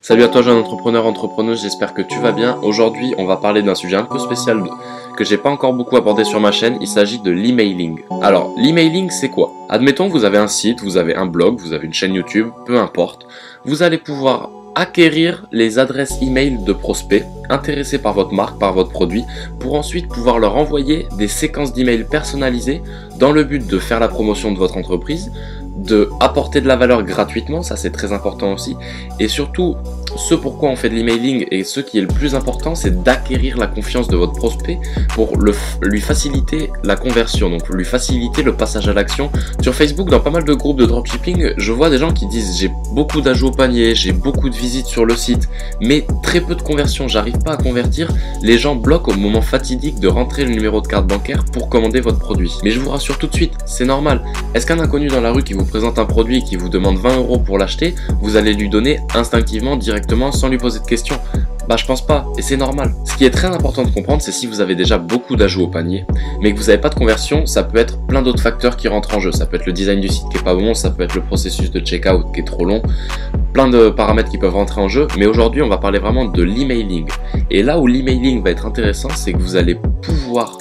Salut à toi jeune entrepreneur, entrepreneuse, j'espère que tu vas bien. Aujourd'hui on va parler d'un sujet un peu spécial que j'ai pas encore beaucoup abordé sur ma chaîne, il s'agit de l'emailing. Alors l'emailing c'est quoi? Admettons vous avez un site, vous avez un blog, vous avez une chaîne YouTube, peu importe. Vous allez pouvoir acquérir les adresses email de prospects intéressés par votre marque, par votre produit, pour ensuite pouvoir leur envoyer des séquences d'emails personnalisées dans le but de faire la promotion de votre entreprise, de apporter de la valeur gratuitement, ça c'est très important aussi, et surtout ce pourquoi on fait de l'emailing et ce qui est le plus important, c'est d'acquérir la confiance de votre prospect pour lui faciliter la conversion, donc lui faciliter le passage à l'action. Sur Facebook, dans pas mal de groupes de dropshipping, je vois des gens qui disent j'ai beaucoup d'ajouts au panier, j'ai beaucoup de visites sur le site, mais très peu de conversion, j'arrive pas à convertir. Les gens bloquent au moment fatidique de rentrer le numéro de carte bancaire pour commander votre produit. Mais je vous rassure tout de suite, c'est normal. Est-ce qu'un inconnu dans la rue qui vous présente un produit et qui vous demande 20 € pour l'acheter, vous allez lui donner instinctivement, directement, sans lui poser de questions? Bah je pense pas, et c'est normal. Ce qui est très important de comprendre, c'est si vous avez déjà beaucoup d'ajouts au panier, mais que vous n'avez pas de conversion, ça peut être plein d'autres facteurs qui rentrent en jeu. Ça peut être le design du site qui est pas bon, ça peut être le processus de checkout qui est trop long, plein de paramètres qui peuvent rentrer en jeu, mais aujourd'hui on va parler vraiment de l'emailing. Et là où l'emailing va être intéressant, c'est que vous allez pouvoir,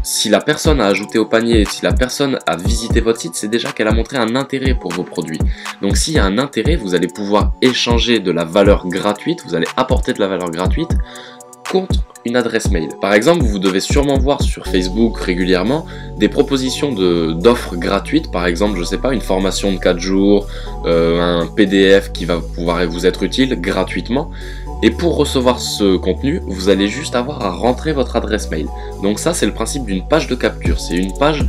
si la personne a ajouté au panier, si la personne a visité votre site, c'est déjà qu'elle a montré un intérêt pour vos produits. Donc s'il y a un intérêt, vous allez pouvoir échanger de la valeur gratuite, vous allez apporter de la valeur gratuite contre une adresse mail. Par exemple, vous devez sûrement voir sur Facebook régulièrement des propositions d'offres gratuites, par exemple, je sais pas, une formation de 4 jours, un PDF qui va pouvoir vous être utile gratuitement. Et pour recevoir ce contenu, vous allez juste avoir à rentrer votre adresse mail. Donc ça, c'est le principe d'une page de capture. C'est une page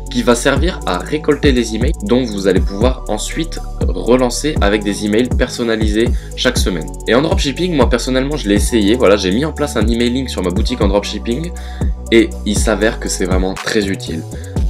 qui va servir à récolter les emails dont vous allez pouvoir ensuite relancer avec des emails personnalisés chaque semaine. Et en dropshipping, moi personnellement, je l'ai essayé. Voilà, j'ai mis en place un emailing sur ma boutique en dropshipping et il s'avère que c'est vraiment très utile.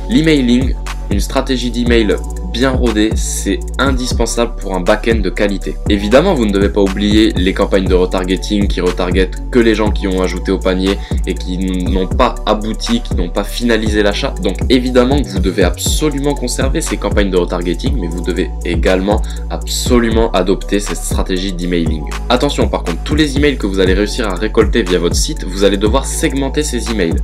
L'emailing, une stratégie d'email bien rodée, c'est indispensable pour un back-end de qualité. Évidemment, vous ne devez pas oublier les campagnes de retargeting qui retargetent que les gens qui ont ajouté au panier et qui n'ont pas abouti, qui n'ont pas finalisé l'achat. Donc évidemment que vous devez absolument conserver ces campagnes de retargeting, mais vous devez également absolument adopter cette stratégie d'emailing. Attention par contre, tous les emails que vous allez réussir à récolter via votre site, vous allez devoir segmenter ces emails.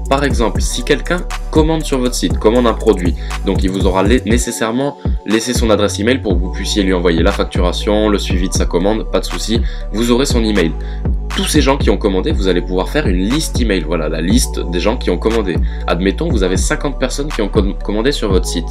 Par exemple, si quelqu'un commande sur votre site, commande un produit, donc il vous aura nécessairement laissé son adresse email pour que vous puissiez lui envoyer la facturation, le suivi de sa commande, pas de souci, vous aurez son email. Tous ces gens qui ont commandé, vous allez pouvoir faire une liste email, voilà la liste des gens qui ont commandé. Admettons, vous avez 50 personnes qui ont commandé sur votre site.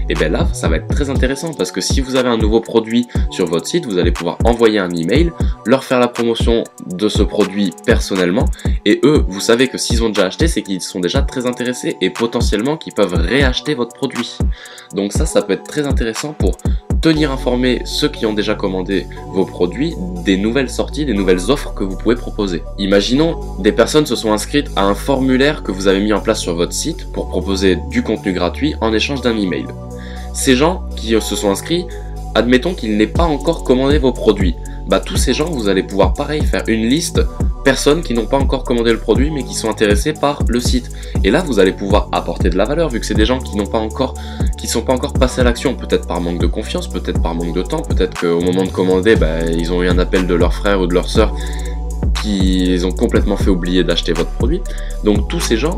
Et bien là, ça va être très intéressant parce que si vous avez un nouveau produit sur votre site, vous allez pouvoir envoyer un email, leur faire la promotion de ce produit personnellement. Et eux, vous savez que s'ils ont déjà acheté, c'est qu'ils sont déjà très intéressés et potentiellement qu'ils peuvent réacheter votre produit. Donc ça peut être très intéressant pour tenir informés ceux qui ont déjà commandé vos produits des nouvelles sorties, des nouvelles offres que vous pouvez proposer. Imaginons, des personnes se sont inscrites à un formulaire que vous avez mis en place sur votre site pour proposer du contenu gratuit en échange d'un email. Ces gens qui se sont inscrits, admettons qu'ils n'aient pas encore commandé vos produits. Bah tous ces gens, vous allez pouvoir pareil faire une liste personnes qui n'ont pas encore commandé le produit mais qui sont intéressées par le site. Et là vous allez pouvoir apporter de la valeur vu que c'est des gens qui sont pas encore passés à l'action, peut-être par manque de confiance, peut-être par manque de temps, peut-être qu'au moment de commander, ils ont eu un appel de leur frère ou de leur soeur qui les ont complètement fait oublier d'acheter votre produit. Donc tous ces gens,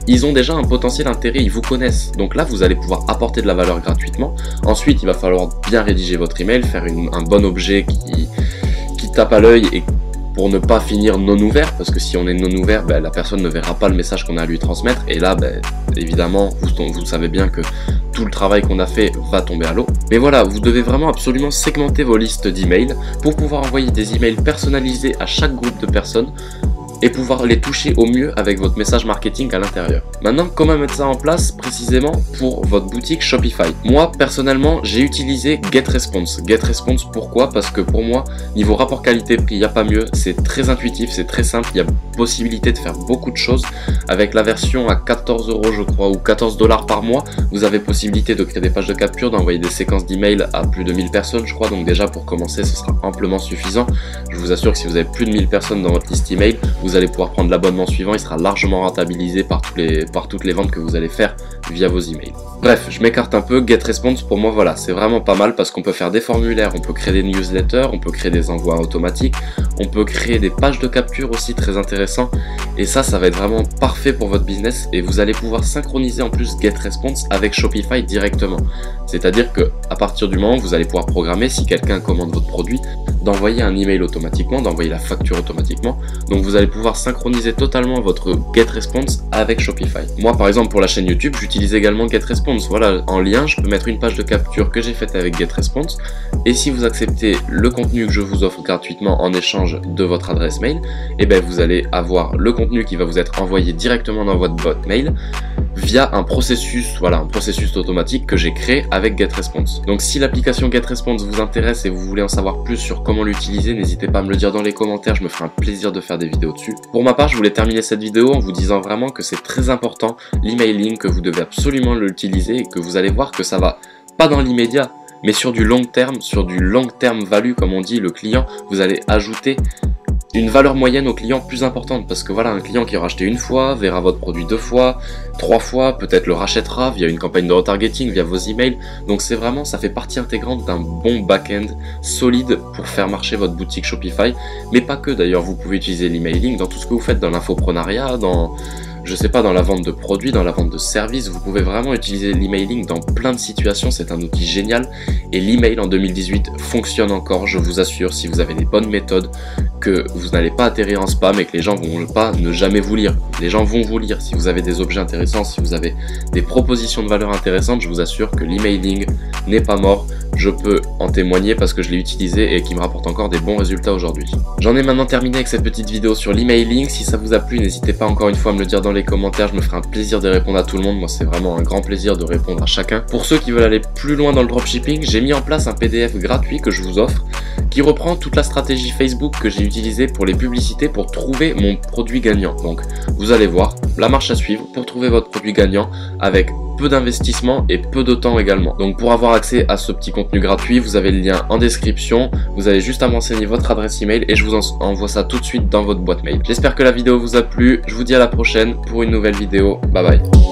ils ont déjà un potentiel intérêt, ils vous connaissent. Donc là, vous allez pouvoir apporter de la valeur gratuitement. Ensuite, il va falloir bien rédiger votre email, faire un bon objet qui tape à l'œil et pour ne pas finir non ouvert, parce que si on est non ouvert, la personne ne verra pas le message qu'on a à lui transmettre. Et là, évidemment, vous savez bien que tout le travail qu'on a fait va tomber à l'eau. Mais voilà, vous devez vraiment absolument segmenter vos listes d'emails pour pouvoir envoyer des emails personnalisés à chaque groupe de personnes et pouvoir les toucher au mieux avec votre message marketing à l'intérieur. Maintenant, comment mettre ça en place précisément pour votre boutique Shopify? Moi, personnellement, j'ai utilisé GetResponse. GetResponse, pourquoi? Parce que pour moi, niveau rapport qualité-prix, il n'y a pas mieux. C'est très intuitif, c'est très simple. Il y a possibilité de faire beaucoup de choses. Avec la version à 14 € je crois, ou 14 $ par mois, vous avez possibilité de créer des pages de capture, d'envoyer des séquences d'emails à plus de 1000 personnes, je crois. Donc déjà, pour commencer, ce sera amplement suffisant. Je vous assure que si vous avez plus de 1000 personnes dans votre liste email, vous allez pouvoir prendre l'abonnement suivant, il sera largement rentabilisé par toutes les ventes que vous allez faire via vos emails. Bref, je m'écarte un peu. GetResponse pour moi, voilà, c'est vraiment pas mal parce qu'on peut faire des formulaires, on peut créer des newsletters, on peut créer des envois automatiques, on peut créer des pages de capture aussi, très intéressant. Et ça va être vraiment parfait pour votre business et vous allez pouvoir synchroniser en plus GetResponse avec Shopify directement. C'est-à-dire que à partir du moment où vous allez pouvoir programmer, si quelqu'un commande votre produit, d'envoyer un email automatiquement, d'envoyer la facture automatiquement. Donc vous allez pouvoir synchroniser totalement votre GetResponse avec Shopify. Moi par exemple pour la chaîne YouTube, j'utilise également GetResponse. Voilà, en lien, je peux mettre une page de capture que j'ai faite avec GetResponse. Et si vous acceptez le contenu que je vous offre gratuitement en échange de votre adresse mail, et bien vous allez avoir le contenu qui va vous être envoyé directement dans votre boîte mail via un processus, voilà, un processus automatique que j'ai créé avec GetResponse. Donc si l'application GetResponse vous intéresse et vous voulez en savoir plus sur comment l'utiliser, n'hésitez pas à me le dire dans les commentaires, je me ferai un plaisir de faire des vidéos dessus. Pour ma part, je voulais terminer cette vidéo en vous disant vraiment que c'est très important l'emailing, que vous devez absolument l'utiliser et que vous allez voir que ça va pas dans l'immédiat, mais sur du long terme value comme on dit, le client, vous allez ajouter une valeur moyenne au client plus importante parce que voilà, un client qui aura acheté une fois verra votre produit 2 fois, 3 fois, peut-être le rachètera via une campagne de retargeting, via vos emails. Donc c'est vraiment, ça fait partie intégrante d'un bon back-end solide pour faire marcher votre boutique Shopify, mais pas que d'ailleurs. Vous pouvez utiliser l'emailing dans tout ce que vous faites, dans l'infoprenariat, dans dans la vente de produits, dans la vente de services. Vous pouvez vraiment utiliser l'emailing dans plein de situations, c'est un outil génial et l'email en 2018 fonctionne encore, je vous assure, si vous avez les bonnes méthodes, que vous n'allez pas atterrir en spam et que les gens vont pas ne jamais vous lire. Les gens vont vous lire si vous avez des objets intéressants, si vous avez des propositions de valeur intéressantes. Je vous assure que l'emailing n'est pas mort. Je peux en témoigner parce que je l'ai utilisé et qui me rapporte encore des bons résultats aujourd'hui. J'en ai maintenant terminé avec cette petite vidéo sur l'emailing. Si ça vous a plu, n'hésitez pas encore une fois à me le dire dans les commentaires. Je me ferai un plaisir de répondre à tout le monde. Moi, c'est vraiment un grand plaisir de répondre à chacun. Pour ceux qui veulent aller plus loin dans le dropshipping, j'ai mis en place un PDF gratuit que je vous offre qui reprend toute la stratégie Facebook que j'ai utilisée pour les publicités pour trouver mon produit gagnant. Donc, vous allez voir la marche à suivre pour trouver votre produit gagnant avec peu d'investissement et peu de temps également. Donc pour avoir accès à ce petit contenu gratuit, vous avez le lien en description, vous avez juste à m'enseigner votre adresse email et je vous envoie ça tout de suite dans votre boîte mail. J'espère que la vidéo vous a plu, je vous dis à la prochaine pour une nouvelle vidéo, bye bye.